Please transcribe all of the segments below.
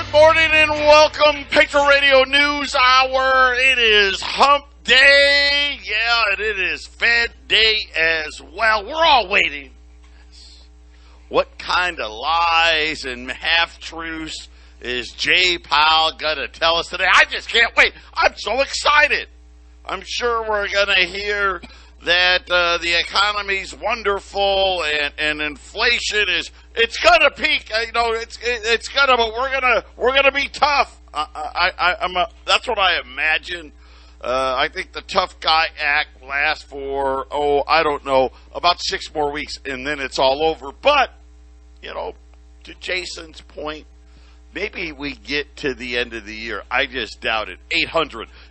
Good morning and welcome, Patriot Radio News Hour. It is Hump Day. Yeah, and it is Fed Day as well. We're all waiting. What kind of lies and half-truths is Jay Powell going to tell us today? I just can't wait. I'm so excited. I'm sure we're going to hear that the economy's wonderful and inflation it's going to peak. It's going to, but we're going to be tough. That's what I imagine. I think the tough guy act lasts for I don't know, about 6 more weeks, and then it's all over. But to Jason's point, maybe we get to the end of the year. I just doubt it.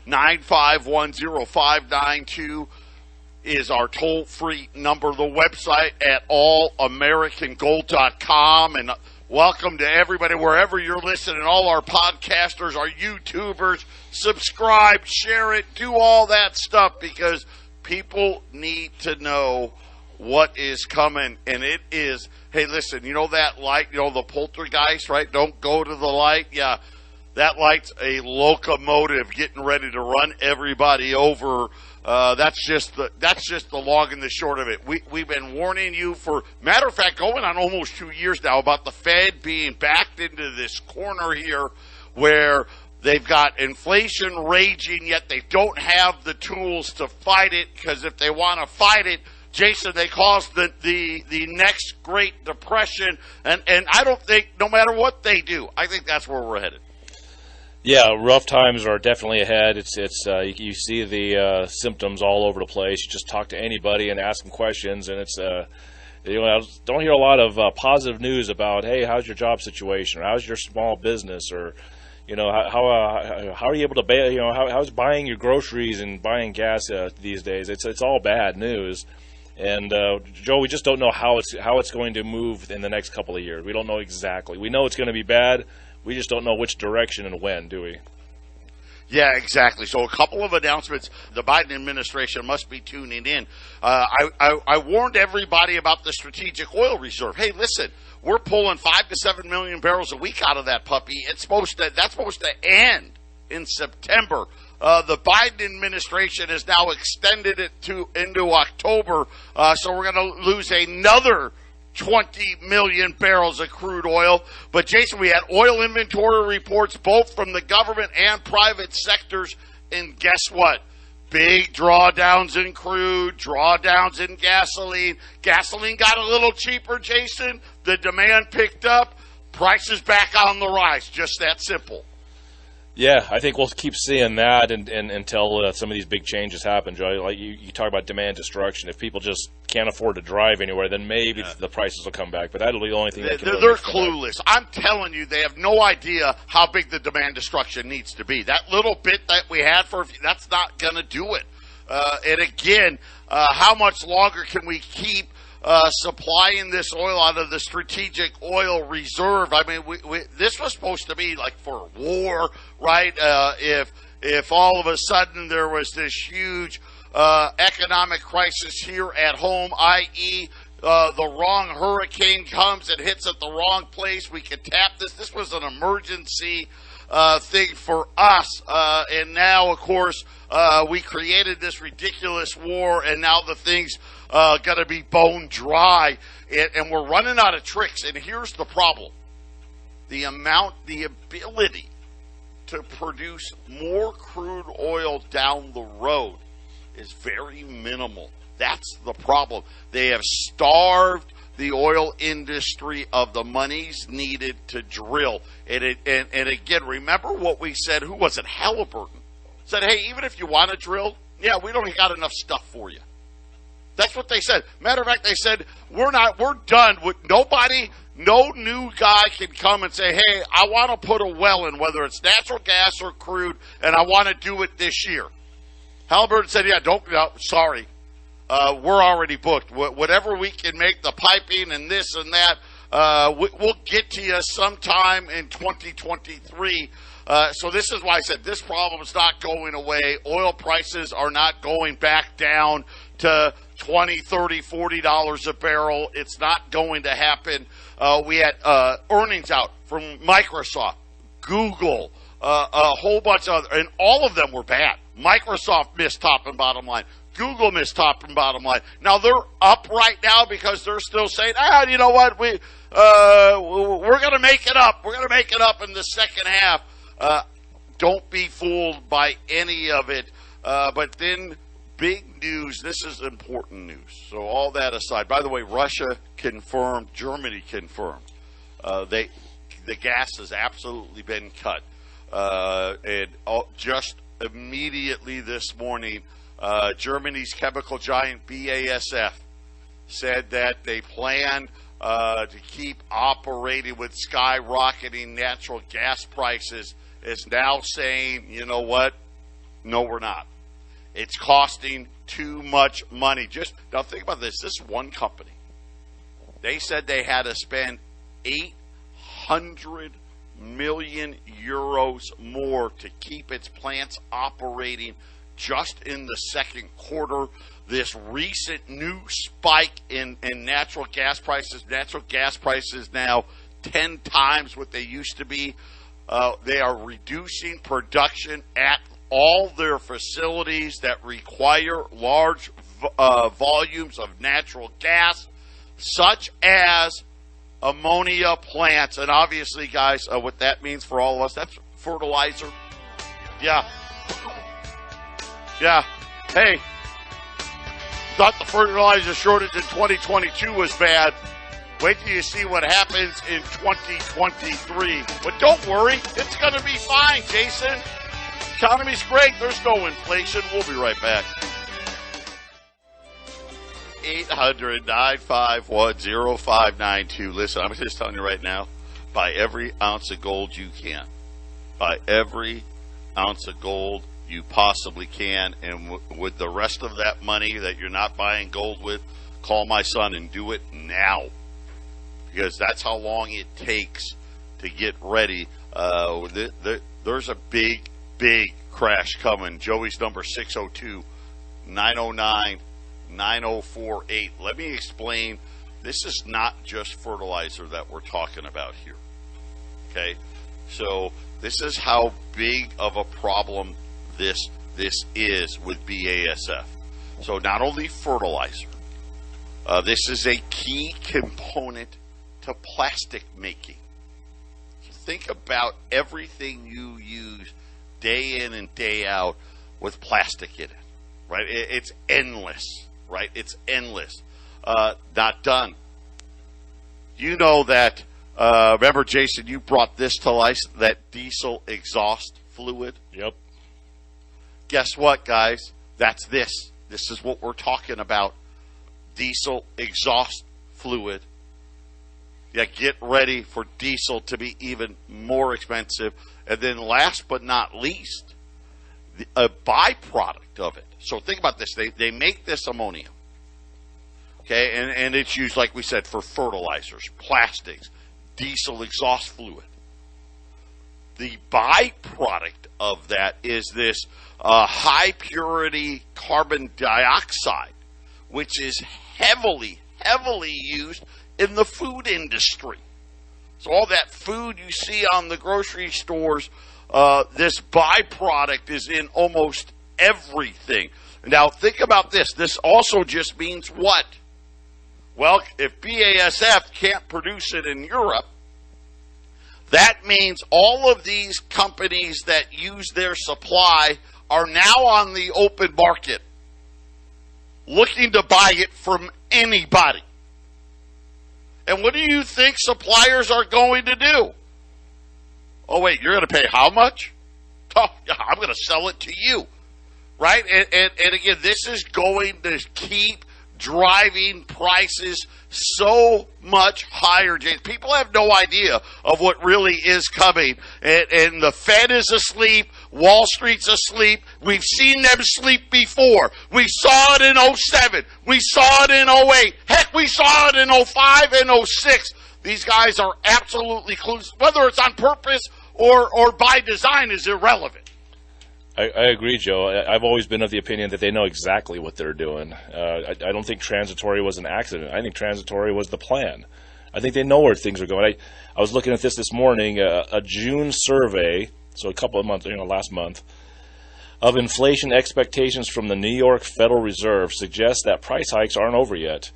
800-951-0592 is our toll-free number. The website at allamericangold.com. And welcome to everybody, wherever you're listening, all our podcasters, our YouTubers. Subscribe, share it, do all that stuff, because people need to know what is coming. And it is, hey, listen, that light, the poltergeist, right? Don't go to the light. Yeah, that light's a locomotive getting ready to run everybody over. That's just the long and the short of it. We've been warning you for, matter of fact, going on almost 2 years now, about the Fed being backed into this corner here where they've got inflation raging, yet they don't have the tools to fight it, because if they want to fight it, Jason, they caused the next Great Depression, and I don't think, no matter what they do, I think that's where we're headed. Yeah, rough times are definitely ahead. It's you see the symptoms all over the place. You just talk to anybody and ask them questions, and it's I don't hear a lot of positive news about, hey, how's your job situation, or how's your small business, or how are you able to buy, how's buying your groceries and buying gas these days. It's all bad news. And Joe, we just don't know how it's going to move in the next couple of years. We don't know exactly. We know it's going to be bad. We just don't know which direction and when, do we? Yeah, exactly. So a couple of announcements. The Biden administration must be tuning in. I warned everybody about the strategic oil reserve. Hey, listen, we're pulling 5 to 7 million barrels a week out of that puppy. That's supposed to end in September. The Biden administration has now extended it into October, so we're going to lose another 20 million barrels of crude oil. But, Jason, we had oil inventory reports both from the government and private sectors, and guess what? Big drawdowns in crude, drawdowns in gasoline. Gasoline got a little cheaper, Jason. The demand picked up. Prices back on the rise. Just that simple. Yeah, I think we'll keep seeing that until some of these big changes happen, Joe. Like you talk about demand destruction. If people just can't afford to drive anywhere, then maybe the prices will come back. But that'll be the only thing that can really They're clueless. I'm telling you, they have no idea how big the demand destruction needs to be. That little bit that we had that's not going to do it. And again, how much longer can we keep supplying this oil out of the strategic oil reserve? I mean, this was supposed to be like for war, right? If all of a sudden there was this huge economic crisis here at home, i.e., the wrong hurricane comes and hits at the wrong place, we could tap this. This was an emergency thing for us. And now, of course, we created this ridiculous war, and now the thing's got to be bone dry. And we're running out of tricks. And here's the problem. The ability to produce more crude oil down the road is very minimal. That's the problem. They have starved the oil industry of the monies needed to drill. And again, remember what we said. Who was it? Halliburton said, hey, even if you want to drill, yeah, we don't got enough stuff for you. That's what they said. Matter of fact, they said, we're done with nobody. No new guy can come and say, hey, I want to put a well in, whether it's natural gas or crude, and I want to do it this year. Halliburton said, sorry. We're already booked. Whatever we can make, the piping and this and that, we'll get to you sometime in 2023. So this is why I said this problem is not going away. Oil prices are not going back down to $20, $30, $40 a barrel. It's not going to happen. We had earnings out from Microsoft. Google, a whole bunch of other, and all of them were bad. Microsoft missed top and bottom line. Google missed top and bottom line. Now they're up right now because they're still saying, you know what, we're going to make it up. We're going to make it up in the second half. Don't be fooled by any of it. But then big news. This is important news. So all that aside, by the way, Russia confirmed, Germany confirmed. The gas has absolutely been cut. And just immediately this morning, Germany's chemical giant BASF said that they plan to keep operating with skyrocketing natural gas prices, is now saying, you know what? No, we're not. It's costing too much money. Just now think about this. This one company, they said they had to spend 800 million euros more to keep its plants operating just in the second quarter. This recent new spike in natural gas prices now 10 times what they used to be. They are reducing production at all their facilities that require large volumes of natural gas, such as ammonia plants. And obviously, guys, what that means for all of us, that's fertilizer. Yeah. Hey, thought the fertilizer shortage in 2022 was bad. Wait till you see what happens in 2023. But don't worry, it's going to be fine, Jason. Economy's great. There's no inflation. We'll be right back. 800-951-0592. Listen, I'm just telling you right now, buy every ounce of gold you can. Buy every ounce of gold you possibly can. And with the rest of that money that you're not buying gold with, call my son and do it now. Because that's how long it takes to get ready. There's a big crash coming. Joey's number 602-909-9048. Let me explain. This is not just fertilizer that we're talking about here. Okay? So this is how big of a problem this is with BASF. So not only fertilizer, this is a key component to plastic making. So think about everything you use day in and day out with plastic in it, right? It's endless, right? It's endless. Not done. You know that, remember, Jason, you brought this to life, that diesel exhaust fluid? Yep. Guess what, guys? That's this. This is what we're talking about. Diesel exhaust fluid. Yeah, get ready for diesel to be even more expensive. And then last but not least, a byproduct of it. So think about this. They make this ammonia. Okay, and it's used, like we said, for fertilizers, plastics, diesel exhaust fluid. The byproduct of that is this high purity carbon dioxide, which is heavily used in the food industry. So all that food you see on the grocery stores, this byproduct is in almost everything. Now think about this. This also just means what? Well, if BASF can't produce it in Europe, that means all of these companies that use their supply are now on the open market looking to buy it from anybody. And what do you think suppliers are going to do? Oh, wait, you're going to pay how much? Oh, yeah, I'm going to sell it to you. Right? And again, this is going to keep driving prices so much higher. People have no idea of what really is coming. And the Fed is asleep. Wall Street's asleep. We've seen them sleep before. We saw it in 07. We saw it in 08. Heck, we saw it in 05 and 06. These guys are absolutely clueless. Whether it's on purpose or by design is irrelevant. I agree, Joe. I've always been of the opinion that they know exactly what they're doing. I don't think transitory was an accident. I think transitory was the plan. I think they know where things are going. I was looking at this morning, a June survey, so a couple of months, last month, of inflation expectations from the New York Federal Reserve suggests that price hikes aren't over yet.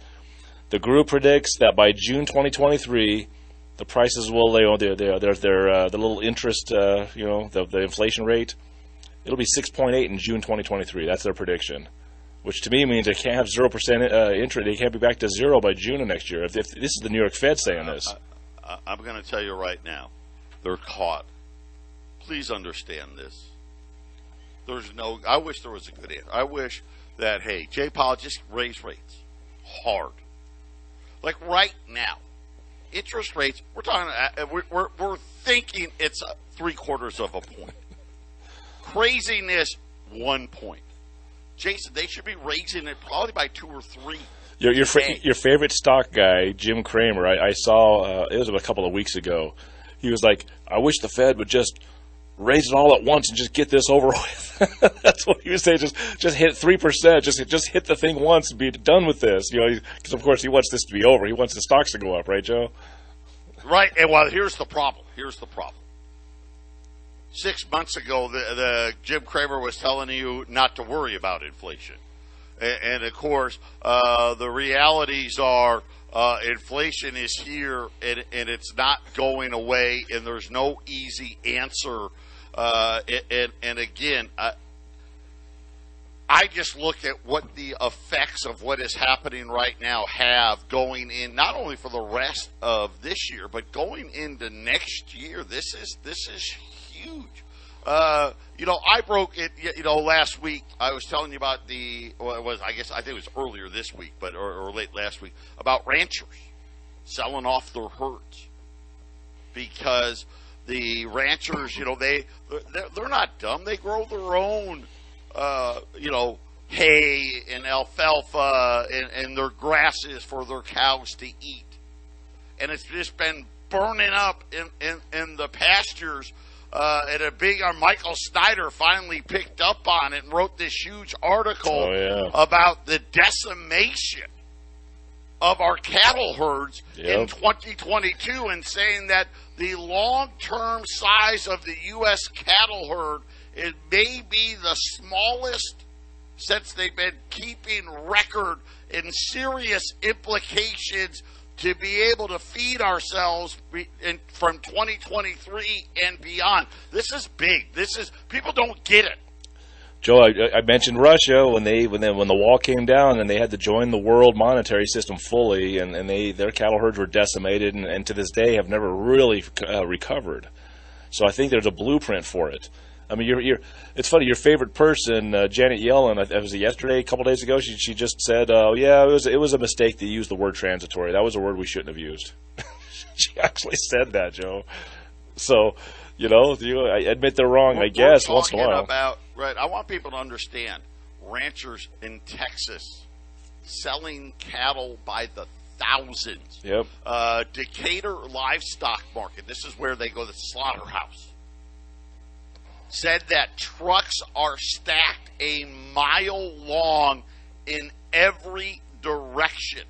The group predicts that by June 2023, the prices will, their the little interest, the inflation rate, it'll be 6.8 in June 2023. That's their prediction, which to me means they can't have 0% interest. They can't be back to zero by June of next year. If this is the New York Fed saying this. I'm going to tell you right now, they're caught. Please understand this. I wish there was a good answer. I wish that, hey, Jay Powell, just raise rates hard. Like right now, interest rates, we're thinking it's 0.75 of a point. Craziness, 1 point. Jason, they should be raising it probably by 2 or 3. Your favorite stock guy, Jim Cramer, I saw, it was a couple of weeks ago. He was like, I wish the Fed would just raise it all at once and just get this over with. That's what he was saying. Just hit 3%. Just hit the thing once and be done with this. Because of course he wants this to be over. He wants the stocks to go up, right, Joe? Right. And well, here's the problem. 6 months ago, the Jim Cramer was telling you not to worry about inflation, and of course, the realities are inflation is here, and it's not going away, and there's no easy answer. And again, I just look at what the effects of what is happening right now have going in, not only for the rest of this year, but going into next year. This is huge. I broke it, last week. I was telling you about I think it was earlier this week, or late last week, about ranchers selling off their herds because the ranchers, they're not dumb. They grow their own, hay and alfalfa and their grasses for their cows to eat. And it's just been burning up in the pastures. And Michael Snyder finally picked up on it and wrote this huge article about the decimation of our cattle herds in 2022, and saying that the long-term size of the U.S. cattle herd may be the smallest since they've been keeping record, and serious implications to be able to feed ourselves from 2023 and beyond. This is big. People don't get it. Joe, I mentioned Russia when the wall came down and they had to join the world monetary system fully, and their cattle herds were decimated, and to this day have never really recovered. So I think there's a blueprint for it. I mean, it's funny. Your favorite person, Janet Yellen, was it yesterday, a couple days ago? She just said, it was a mistake to use the word transitory. That was a word we shouldn't have used. She actually said that, Joe. So, I admit they're wrong, I guess, once in a while. I want people to understand, ranchers in Texas selling cattle by the thousands. Yep. Decatur Livestock Market, this is where they go to the slaughterhouse, said that trucks are stacked a mile long in every direction.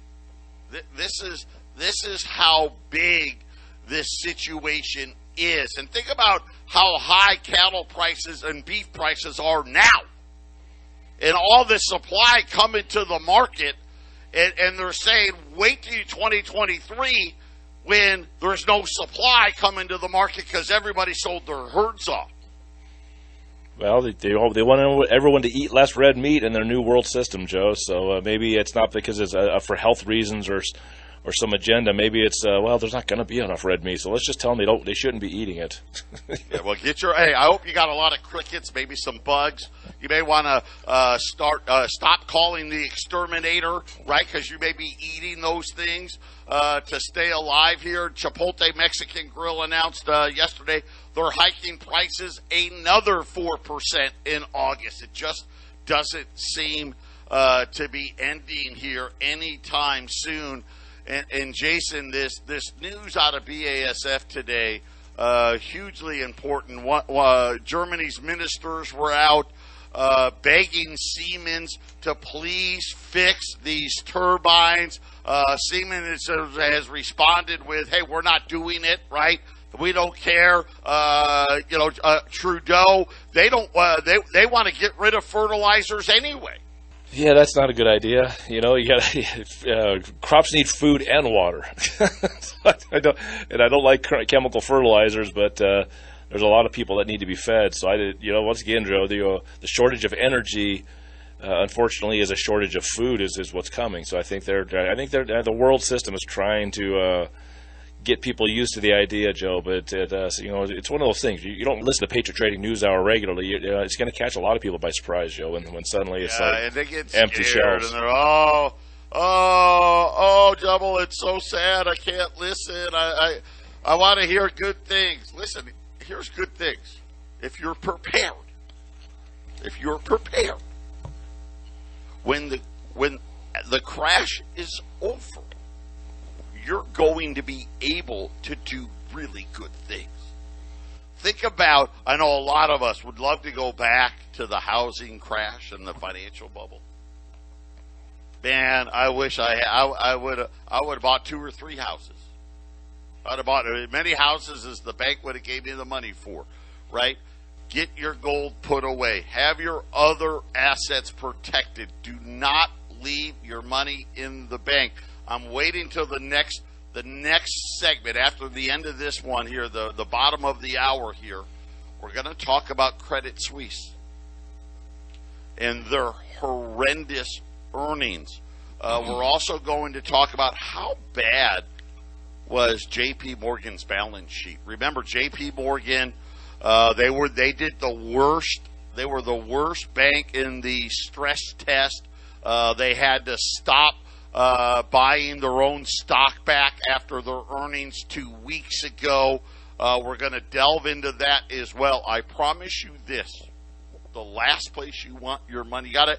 This is how big this situation is. And think about how high cattle prices and beef prices are now. And all this supply coming to the market, and they're saying, wait till 2023 when there's no supply coming to the market because everybody sold their herds off. Well, they want everyone to eat less red meat in their new world system, Joe. So maybe it's not because it's for health reasons or some agenda. Maybe it's there's not going to be enough red meat, so let's just tell them they shouldn't be eating it. Yeah, well, I hope you got a lot of crickets, maybe some bugs. You may want to stop calling the exterminator, right? Because you may be eating those things to stay alive here. Chipotle Mexican Grill announced yesterday they're hiking prices another 4% in August. It just doesn't seem to be ending here anytime soon. And Jason, this news out of BASF today, hugely important. Germany's ministers were out begging Siemens to please fix these turbines. Siemens has responded with, "Hey, we're not doing it, right? We don't care." Trudeau, they don't. They want to get rid of fertilizers anyway. Yeah, that's not a good idea. You got crops need food and water. I don't like chemical fertilizers, but there's a lot of people that need to be fed. So once again, Joe, the shortage of energy, unfortunately, is a shortage of food is what's coming. So I think the world system is trying to get people used to the idea, Joe. But it's one of those things. You don't listen to Patriot Radio News Hour regularly. It's going to catch a lot of people by surprise, Joe. When suddenly it's and they get empty shelves. And they're Double, it's so sad. I can't listen. I want to hear good things. Listen, here's good things. If you're prepared, when the crash is over, you're going to be able to do really good things. Think about, I know a lot of us would love to go back to the housing crash and the financial bubble. Man, I wish I would have bought 2 or 3 houses. I'd have bought as many houses as the bank would have gave me the money for, right? Get your gold put away. Have your other assets protected. Do not leave your money in the bank. I'm waiting till the next segment after the end of this one here, the bottom of the hour here. We're going to talk about Credit Suisse and their horrendous earnings. We're also going to talk about how bad was J.P. Morgan's balance sheet. Remember, J.P. Morgan, they did the worst. They were the worst bank in the stress test. They had to stop buying their own stock back after their earnings 2 weeks ago. We're going to delve into that as well. I promise you this: the last place you want your money, you got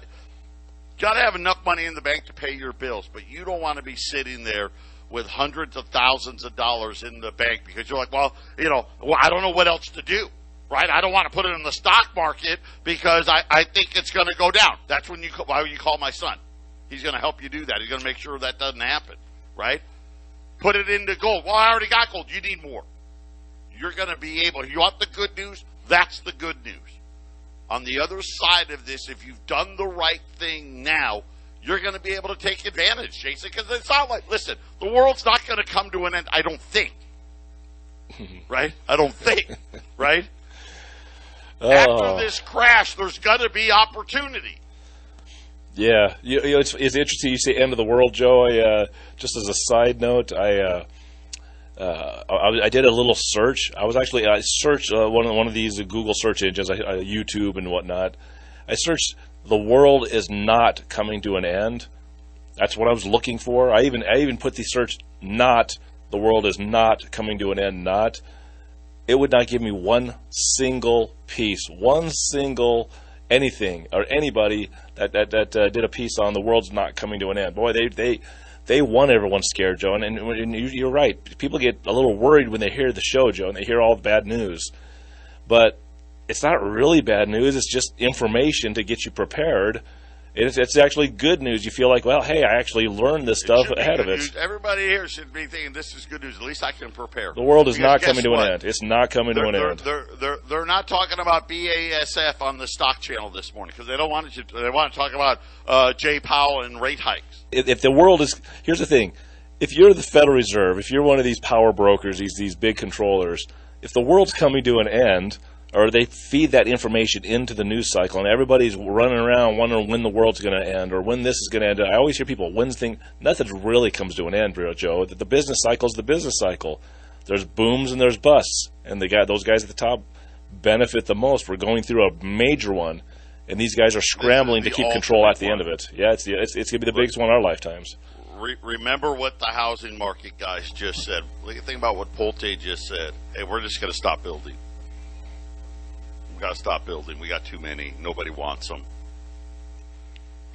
to have enough money in the bank to pay your bills, but you don't want to be sitting there with hundreds of thousands of dollars in the bank because you're like, well, I don't know what else to do, right? I don't want to put it in the stock market because I think it's going to go down. That's why you call my son. He's going to help you do that. He's going to make sure that doesn't happen, right? Put it into gold. Well, I already got gold. You need more. You're going to be able. You want the good news? That's the good news. On the other side of this, if you've done the right thing now, you're going to be able to take advantage, Jason, because it's not like, listen, the world's not going to come to an end, I don't think. Right? I don't think. Right? After this crash, there's going to be opportunity. Yeah, it's interesting you say end of the world, Joe. Just as a side note, I did a little search. I searched one of these Google search engines, YouTube and whatnot. I searched "the world is not coming to an end." That's what I was looking for. I even put the search "not the world is not coming to an end." Not. It would not give me one single piece, one single anything or anybody that did a piece on the world's not coming to an end. Boy, they want everyone scared, Joe. And you're right. People get a little worried when they hear the show, Joe, and they hear all the bad news. But it's not really bad news. It's just information to get you prepared. It's actually good news. You feel like, well, hey, I actually learned this stuff ahead of it. News. Everybody here should be thinking this is good news. At least I can prepare. The world is not coming to an end. It's not coming to an end. They're not talking about BASF on the stock channel this morning because they don't want to. They want to talk about Jay Powell and rate hikes. If the world is, here's the thing: if you're the Federal Reserve, if you're one of these power brokers, these big controllers, if the world's coming to an end, or they feed that information into the news cycle, and everybody's running around wondering when the world's going to end or when this is going to end. I always hear people, nothing really comes to an end, Joe. The business cycle is the business cycle. There's booms and there's busts, and those guys at the top benefit the most. We're going through a major one, and these guys are scrambling to keep control at the end of it. Yeah, it's going to be the biggest one in our lifetimes. Remember what the housing market guys just said. Think about what Polte just said. Hey, we're just going to stop building. We got to stop building. We got too many. Nobody wants them.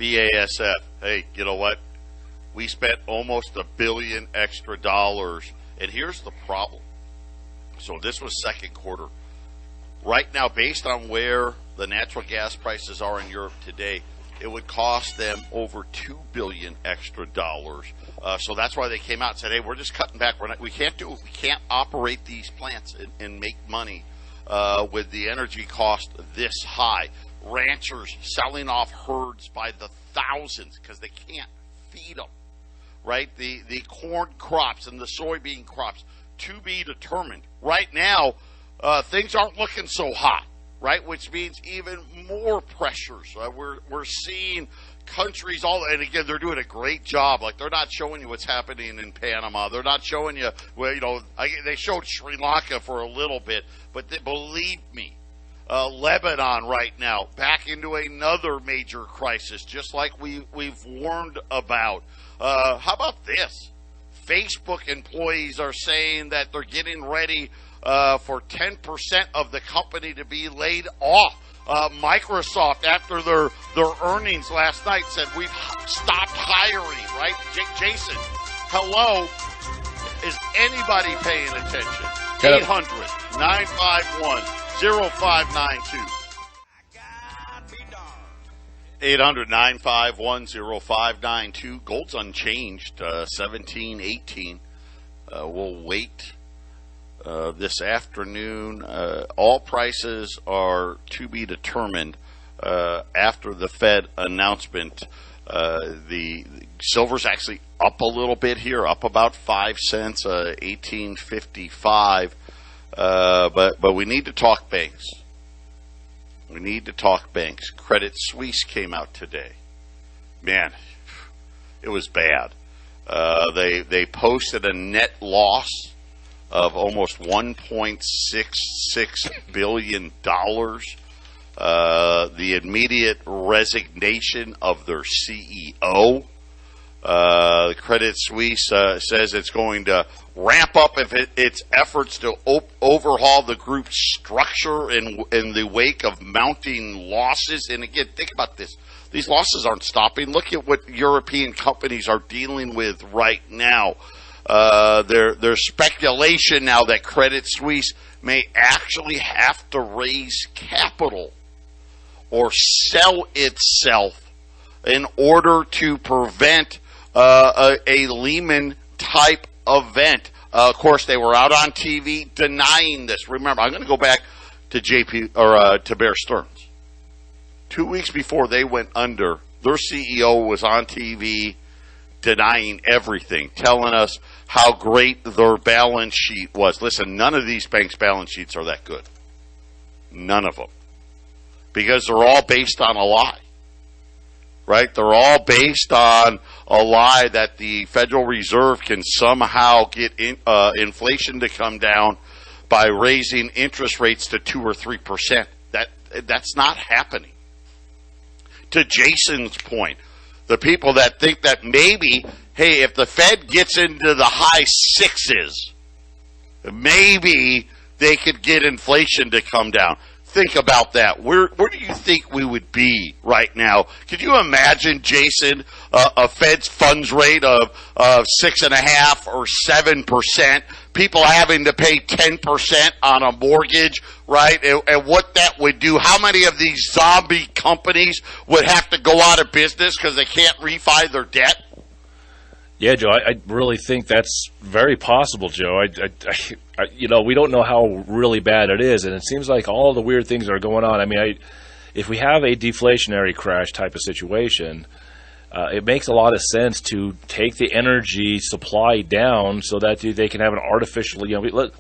BASF. Hey, you know what? We spent almost $1 billion extra dollars. And here's the problem. So this was second quarter. Right now, based on where the natural gas prices are in Europe today, it would cost them over $2 billion extra dollars. So that's why they came out and said, hey, we're just cutting back. We can't do it. We can't operate these plants and make money with the energy cost this high. Ranchers selling off herds by the thousands because they can't feed them, right? The corn crops and the soybean crops to be determined. Right now, things aren't looking so hot, right? Which means even more pressures. We're seeing countries and again, they're doing a great job. Like, they're not showing you what's happening in Panama. They're not showing you, they showed Sri Lanka for a little bit, but believe me, Lebanon right now back into another major crisis, just like we've warned about. How about this? Facebook employees are saying that they're getting ready for 10% of the company to be laid off. Microsoft, after their earnings last night, said we've stopped hiring, right? Jason, hello. Is anybody paying attention? 800-951-0592. 800-951-0592. Gold's unchanged, 17.18. We'll wait this afternoon. All prices are to be determined after the Fed announcement. The silver's actually up a little bit here, up about 5 cents, 18.55. But we need to talk banks. We need to talk banks. Credit Suisse came out today. Man, it was bad. They posted a net loss of almost $1.66 billion. The immediate resignation of their CEO. Credit Suisse says it's going to ramp up its efforts to overhaul the group's structure in the wake of mounting losses. And again, think about this. These losses aren't stopping. Look at what European companies are dealing with right now. There's speculation now that Credit Suisse may actually have to raise capital or sell itself in order to prevent a Lehman-type event. Of course, they were out on TV denying this. Remember, I'm going to go back to to Bear Stearns. 2 weeks before they went under, their CEO was on TV denying everything, telling us how great their balance sheet was. Listen, none of these banks' balance sheets are that good. None of them. Because they're all based on a lie. Right? They're all based on a lie that the Federal Reserve can somehow get inflation to come down by raising interest rates to 2 or 3%. That's not happening. To Jason's point, the people that think that maybe, hey, if the Fed gets into the high sixes, maybe they could get inflation to come down. Think about that. Where do you think we would be right now? Could you imagine, Jason, a Fed's funds rate of 6.5% or 7%, people having to pay 10% on a mortgage, right? And what that would do? How many of these zombie companies would have to go out of business because they can't refi their debt? Yeah, Joe, I really think that's very possible, Joe. We don't know how really bad it is, and it seems like all the weird things that are going on. I mean, if we have a deflationary crash type of situation, it makes a lot of sense to take the energy supply down so that they can have an artificial.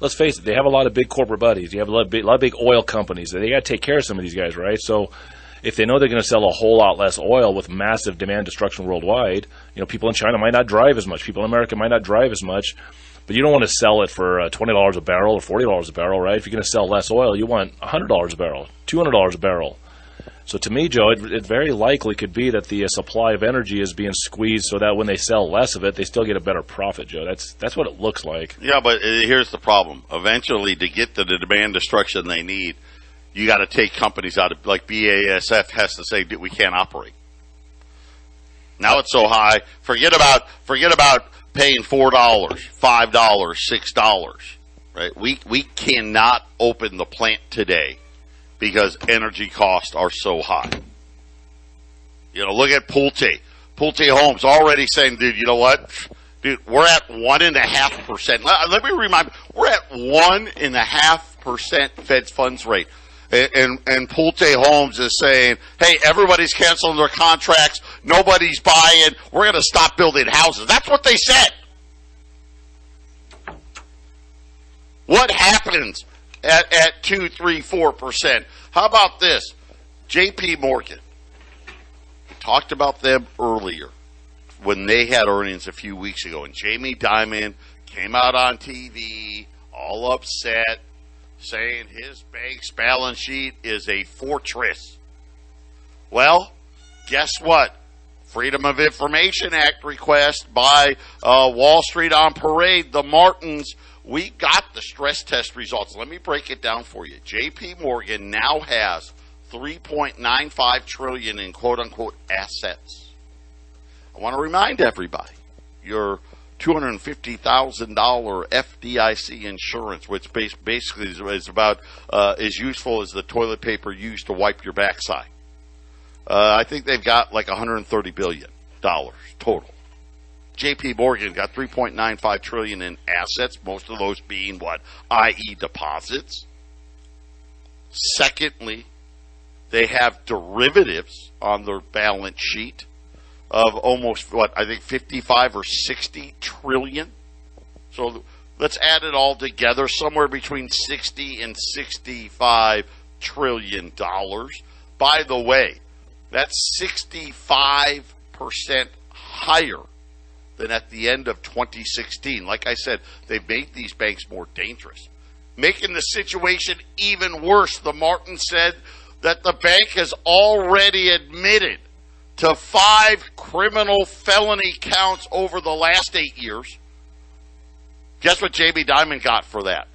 Let's face it, they have a lot of big corporate buddies. You have a lot of big oil companies. They got to take care of some of these guys, right? So if they know they're going to sell a whole lot less oil with massive demand destruction worldwide, people in China might not drive as much. People in America might not drive as much. But you don't want to sell it for $20 a barrel or $40 a barrel, right? If you're going to sell less oil, you want $100 a barrel, $200 a barrel. So to me, Joe, it very likely could be that the supply of energy is being squeezed so that when they sell less of it, they still get a better profit, Joe. That's what it looks like. Yeah, but here's the problem. Eventually, to get to the demand destruction they need, you got to take companies out of, like BASF has to say, we can't operate. Now it's so high. Forget about paying $4, $5, $6, right? We cannot open the plant today because energy costs are so high. Look at Pulte. Pulte Homes already saying, dude, you know what? Dude, we're at 1.5%. Let me remind you, we're at 1.5% Fed funds rate. And Pulte Homes is saying, hey, everybody's canceling their contracts. Nobody's buying. We're going to stop building houses. That's what they said. What happens at 2, 3, 4%? How about this? J.P. Morgan. Talked about them earlier when they had earnings a few weeks ago. And Jamie Dimon came out on TV all upset, saying his bank's balance sheet is a fortress. Well, guess what? Freedom of Information Act request by Wall Street on Parade, the Martins. We got the stress test results. Let me break it down for you. J.P. Morgan now has $3.95 trillion in quote-unquote assets. I want to remind everybody, your $250,000 FDIC insurance, which basically is about as useful as the toilet paper used to wipe your backside. I think they've got like $130 billion total. J.P. Morgan got $3.95 trillion in assets, most of those being what? i.e. deposits. Secondly, they have derivatives on their balance sheet of almost, I think 55 or 60 trillion. So let's add it all together, somewhere between 60 and 65 trillion dollars. By the way, that's 65% higher than at the end of 2016. Like I said, they've made these banks more dangerous, making the situation even worse. The Martin said that the bank has already admitted to 5 criminal felony counts over the last 8 years. Guess what Jamie Dimon got for that?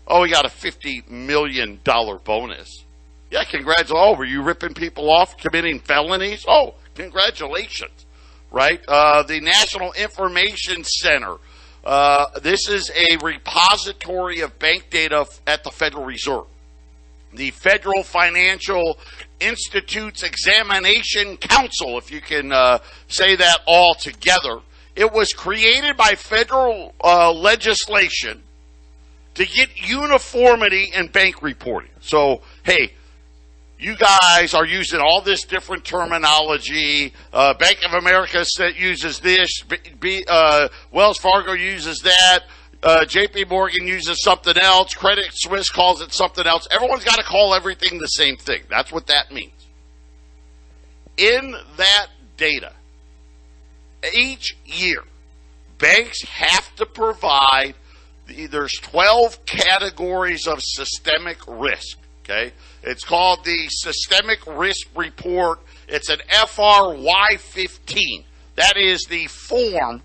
Oh, he got a $50 million bonus. Yeah, congratulations. Oh, were you ripping people off, committing felonies? Oh, congratulations. Right? The National Information Center. This is a repository of bank data at the Federal Reserve. The Federal Financial Institutes Examination Council, if you can say that all together. It was created by federal legislation to get uniformity in bank reporting. So, hey, you guys are using all this different terminology. Bank of America uses this. Wells Fargo uses that. J.P. Morgan uses something else. Credit Suisse calls it something else. Everyone's got to call everything the same thing. That's what that means. In that data, each year, banks have to provide, there's 12 categories of systemic risk. Okay? It's called the Systemic Risk Report. It's an FRY-15. That is the form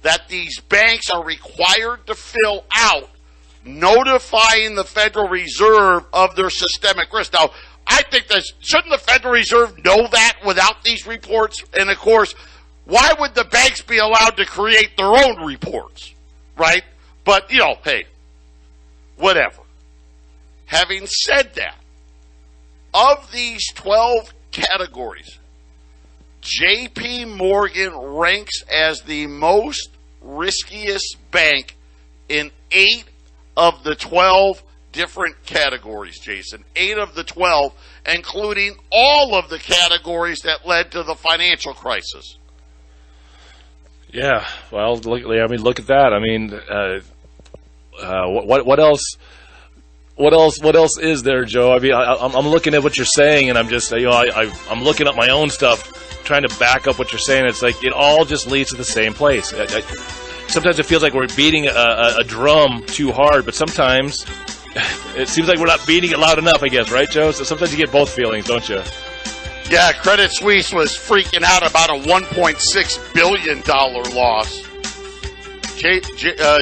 that these banks are required to fill out, notifying the Federal Reserve of their systemic risk. Now, I think that shouldn't the Federal Reserve know that without these reports? And of course, why would the banks be allowed to create their own reports, right? But, hey, whatever. Having said that, of these 12 categories, J.P. Morgan ranks as the most riskiest bank in 8 of the 12 different categories, Jason. 8 of the 12, including all of the categories that led to the financial crisis. Yeah, well, look at that. I mean, what else? What else is there, Joe? I mean, I'm looking at what you're saying, and I'm just, I'm looking at my own stuff, trying to back up what you're saying. It's like it all just leads to the same place. Sometimes it feels like we're beating a drum too hard, but sometimes it seems like we're not beating it loud enough, I guess, right, Joe? So sometimes you get both feelings, don't you? Yeah, Credit Suisse was freaking out about a $1.6 billion loss.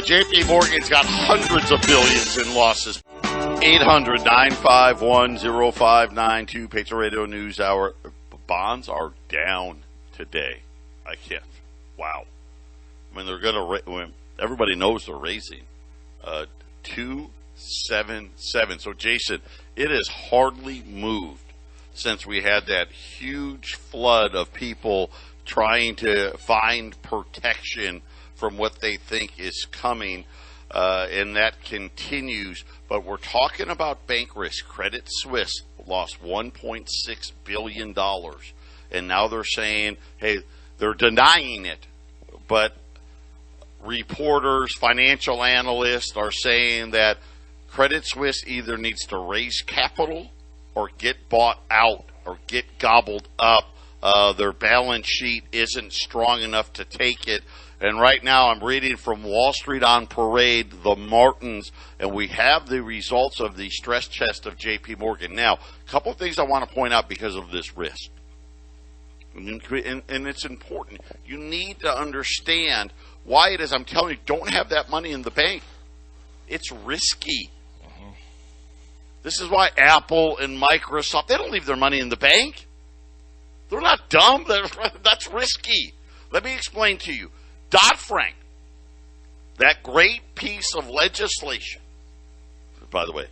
J.P. Morgan's got hundreds of billions in losses. 800-951-0592, Patriot Radio News Hour. Bonds are down today. I can't. Wow. I mean, they're going to. Everybody knows they're raising. 2 877. So, Jason, it has hardly moved since we had that huge flood of people trying to find protection from what they think is coming, and that continues. But we're talking about bank risk. Credit Suisse lost $1.6 billion, and now they're saying, hey, they're denying it, but reporters, financial analysts are saying that Credit Suisse either needs to raise capital or get bought out or get gobbled up. Their balance sheet isn't strong enough to take it. And right now I'm reading from Wall Street on Parade, the Martins, and we have the results of the stress test of J.P. Morgan. Now, a couple of things I want to point out because of this risk. And it's important. You need to understand why it is. I'm telling you, don't have that money in the bank. It's risky. This is why Apple and Microsoft, they don't leave their money in the bank. They're not dumb. That's risky. Let me explain to you. Dodd-Frank, that great piece of legislation, by the way,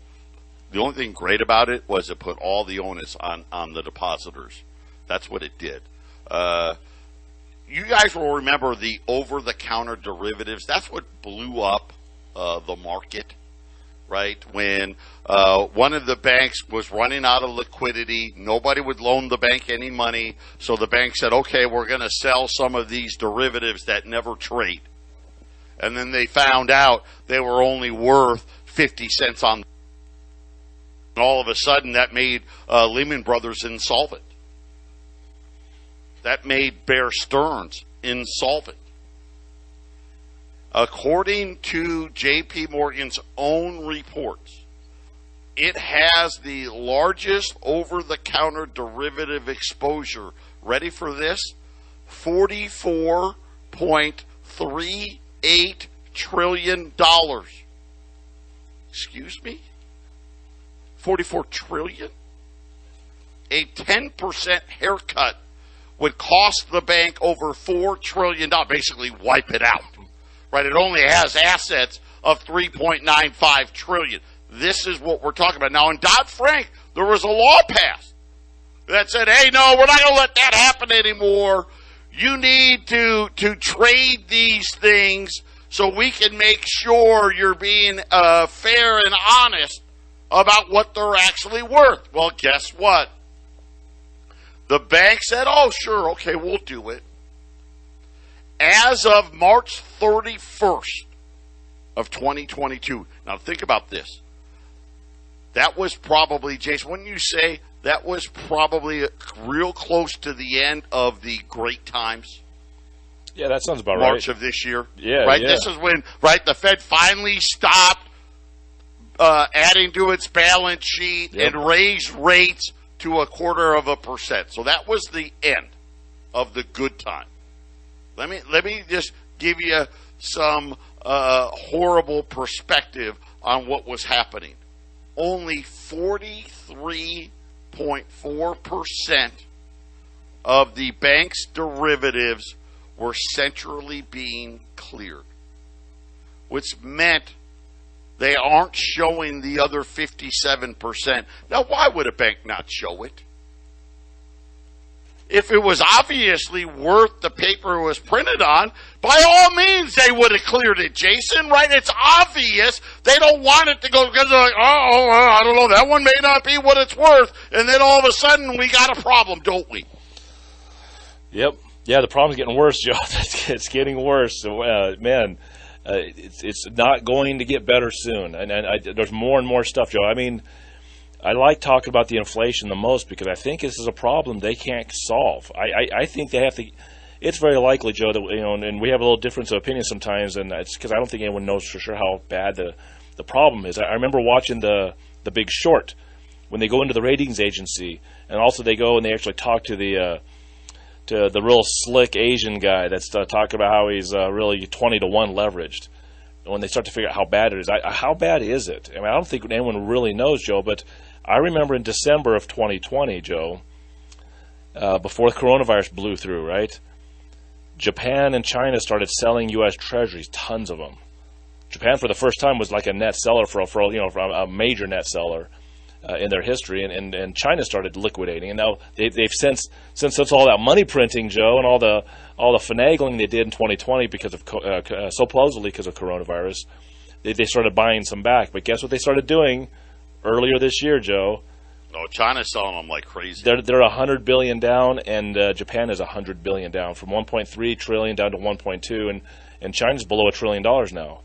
the only thing great about it was it put all the onus on the depositors. That's what it did. You guys will remember the over-the-counter derivatives. That's what blew up the market, right? When one of the banks was running out of liquidity, nobody would loan the bank any money, so the bank said, okay, we're going to sell some of these derivatives that never trade. And then they found out they were only worth 50 cents on. And all of a sudden, that made Lehman Brothers insolvent. That made Bear Stearns insolvent. According to J.P. Morgan's own reports, it has the largest over-the-counter derivative exposure. Ready for this? $44.38 trillion. Excuse me? 44 trillion? A 10% haircut would cost the bank over $4 trillion, basically wipe it out. Right? It only has assets of $3.95 trillion. This is what we're talking about. Now, in Dodd-Frank, there was a law passed that said, hey, no, we're not going to let that happen anymore. You need to trade these things so we can make sure you're being fair and honest about what they're actually worth. Well, guess what? The bank said, oh, sure, okay, we'll do it. As of March 31st of 2022, now think about this. That was probably, Jason, wouldn't you say that was probably real close to the end of the great times? Yeah, that sounds about right. March of this year. Yeah, right. Yeah. This is when, right, the Fed finally stopped adding to its balance sheet and raised rates to 0.25%. So that was the end of the good time. Let me just give you some horrible perspective on what was happening. Only 43.4% of the bank's derivatives were centrally being cleared, which meant they aren't showing the other 57%. Now, why would a bank not show it? If it was obviously worth the paper it was printed on, by all means they would have cleared it, Jason, right? It's obvious they don't want it to go because they're like, I don't know, that one may not be what it's worth, and then all of a sudden we got a problem, don't we? Yep. Yeah, the problem's getting worse, Joe. It's getting worse. So, it's not going to get better soon. And there's more and more stuff, Joe. I mean, I like talking about the inflation the most because I think this is a problem they can't solve. I think they have to. It's very likely, Joe, that and we have a little difference of opinion sometimes, and it's because I don't think anyone knows for sure how bad the problem is. I remember watching the Big Short when they go into the ratings agency, and also they go and they actually talk to the real slick Asian guy that's talking about how he's really 20-to-1 leveraged. When they start to figure out how bad it is, how bad is it? I mean, I don't think anyone really knows, Joe, but I remember in December of 2020, Joe, before the coronavirus blew through, right? Japan and China started selling U.S. treasuries, tons of them. Japan for the first time was like a net seller for a major net seller in their history, and China started liquidating, and now they've since all that money printing, Joe, and all the finagling they did in 2020 because of supposedly because of coronavirus, they started buying some back. But guess what they started doing earlier this year, Joe? Oh, China's selling them like crazy. They're $100 billion down, and Japan is $100 billion down, from 1.3 trillion down to 1.2, and China's below $1 trillion now.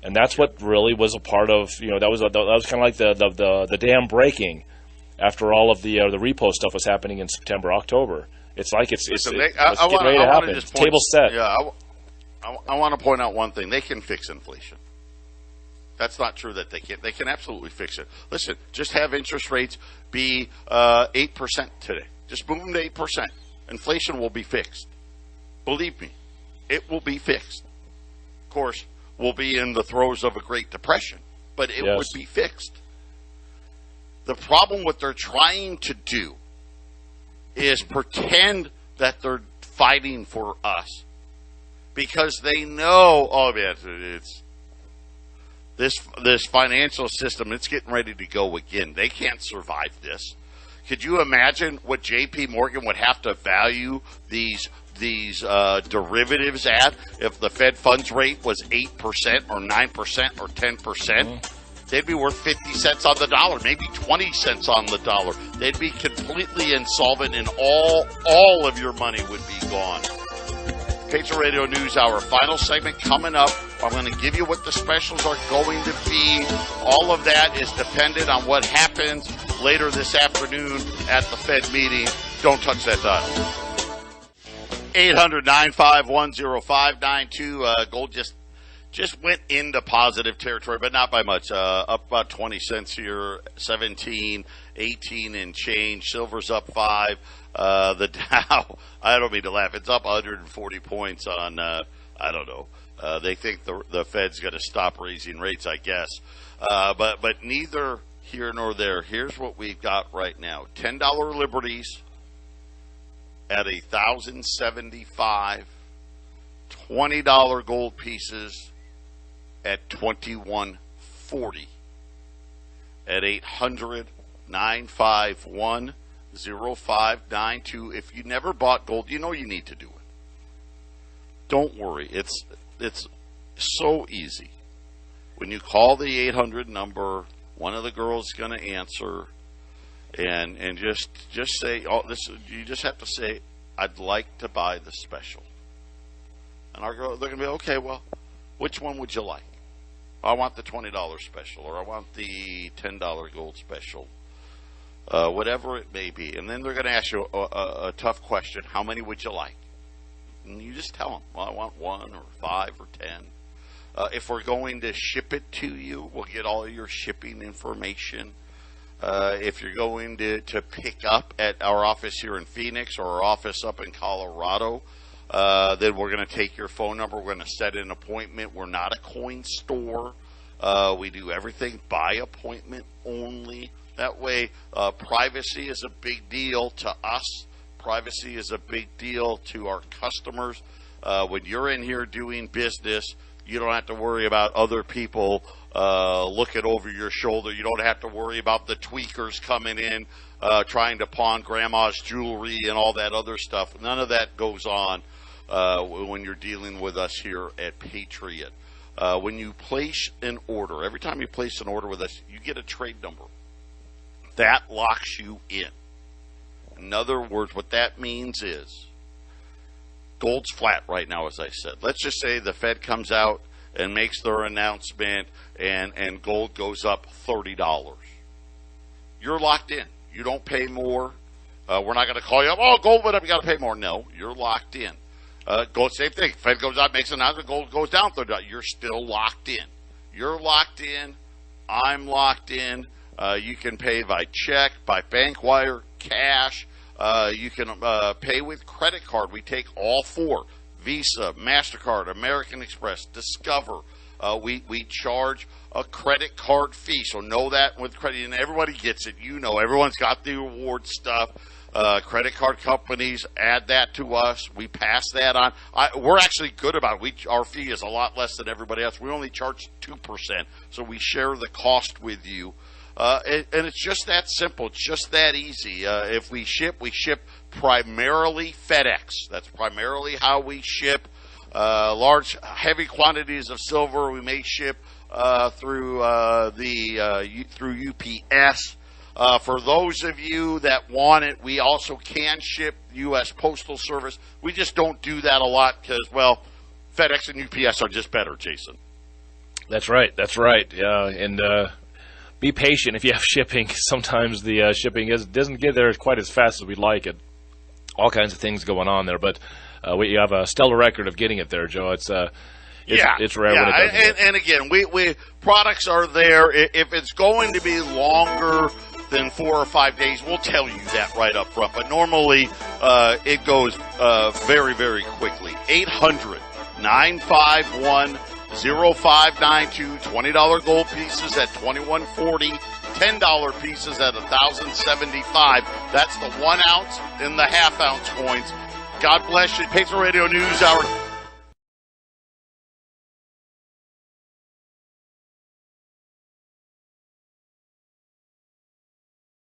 And that's what really was a part of, that was kind of like the dam breaking after all of the repo stuff was happening in September, October. It's like it's getting ready to happen. Table set. Yeah, I want to point out one thing. They can fix inflation. That's not true that they can't. They can absolutely fix it. Listen, just have interest rates be 8% today. Just move them to 8%. Inflation will be fixed. Believe me, it will be fixed. Of course, we'll be in the throes of a Great Depression, but it would be fixed. The problem what they're trying to do is pretend that they're fighting for us, because they know, oh man, it's this financial system, it's getting ready to go again. They can't survive this. Could you imagine what J.P. Morgan would have to value these derivatives at if the Fed funds rate was 8% or 9% or 10%? They'd be worth 50 cents on the dollar, maybe 20 cents on the dollar. They'd be completely insolvent, and all of your money would be gone. Patriot Radio News Hour, final segment coming up. I'm going to give you what the specials are going to be. All of that is dependent on what happens later this afternoon at the Fed meeting. Don't touch that dial. 800-951-0592. Gold just went into positive territory, but not by much. Up about 20 cents here, 17, 18 and change. Silver's up 5. The Dow, I don't mean to laugh, it's up 140 points on, I don't know. They think the Fed's going to stop raising rates, I guess. But neither here nor there. Here's what we've got right now. $10 Liberties at 1,075. $20 gold pieces at 21.40. At 800-951-0592. If you never bought gold, you know you need to do it. Don't worry. It's so easy. When you call the 800 number, one of the girls is going to answer, and just say, you just have to say, I'd like to buy the special. And they're going to be, okay, well, which one would you like? I want the $20 special, or I want the $10 gold special. Whatever it may be. And then they're going to ask you a tough question. How many would you like? And you just tell them, well, I want 1 or 5 or 10. If we're going to ship it to you, we'll get all your shipping information. If you're going to pick up at our office here in Phoenix or our office up in Colorado, then we're going to take your phone number. We're going to set an appointment. We're not a coin store. We do everything by appointment only. That way, privacy is a big deal to us. Privacy is a big deal to our customers. When you're in here doing business, you don't have to worry about other people looking over your shoulder. You don't have to worry about the tweakers coming in, trying to pawn grandma's jewelry and all that other stuff. None of that goes on when you're dealing with us here at Patriot. When you place an order, every time you place an order with us, you get a trade number. That locks you in. In other words, what that means is gold's flat right now, as I said. Let's just say the Fed comes out and makes their announcement and gold goes up $30. You're locked in. You don't pay more. We're not going to call you up, oh, gold went up, you got to pay more. No, you're locked in. Gold, same thing. Fed goes out, makes an announcement, gold goes down $30. You're still locked in. You're locked in. I'm locked in. You can pay by check, by bank wire, cash. You can pay with credit card. We take all 4. Visa, MasterCard, American Express, Discover. We charge a credit card fee. So know that with credit. And everybody gets it. You know, everyone's got the reward stuff. Credit card companies add that to us. We pass that on. We're actually good about it. Our fee is a lot less than everybody else. We only charge 2%, so we share the cost with you. And it's just that simple. It's just that easy. If we ship primarily FedEx. That's primarily how we ship. Large, heavy quantities of silver we may ship through UPS. For those of you that want it, we also can ship U.S. Postal Service. We just don't do that a lot because, well, FedEx and UPS are just better, Jason. That's right. Yeah, and be patient if you have shipping. Sometimes the shipping doesn't get there quite as fast as we'd like it. All kinds of things going on there, but we have a stellar record of getting it there, Joe. It's rare when it doesn't. And again, we products are there. If it's going to be longer than 4 or 5 days, we'll tell you that right up front. But normally, it goes very, very quickly. 800-951-0592. $20 gold pieces at $21.40. $10 pieces at $1,075. That's the 1 ounce and the half ounce coins. God bless you. Patriot Radio News Hour.